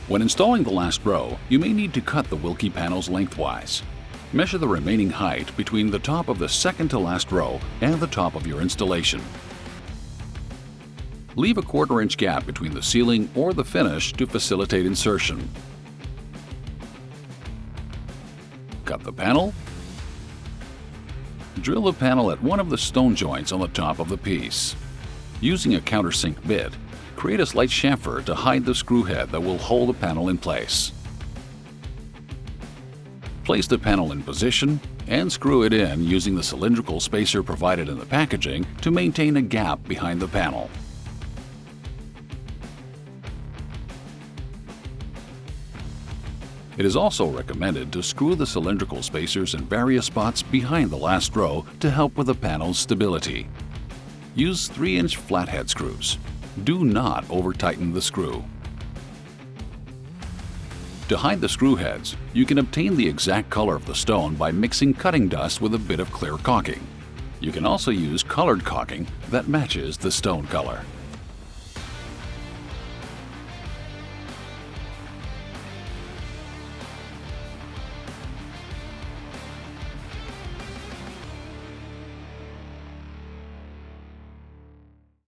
When installing the last row, you may need to cut the Wilkie panels lengthwise. Measure the remaining height between the top of the second to last row and the top of your installation. Leave a 1/4 inch gap between the ceiling or the finish to facilitate insertion. Cut the panel. Drill the panel at one of the stone joints on the top of the piece. Using a countersink bit, create a slight chamfer to hide the screw head that will hold the panel in place. Place the panel in position and screw it in using the cylindrical spacer provided in the packaging to maintain a gap behind the panel. It is also recommended to screw the cylindrical spacers in various spots behind the last row to help with the panel's stability. Use 3-inch flathead screws. Do not over-tighten the screw. To hide the screw heads, you can obtain the exact color of the stone by mixing cutting dust with a bit of clear caulking. You can also use colored caulking that matches the stone color.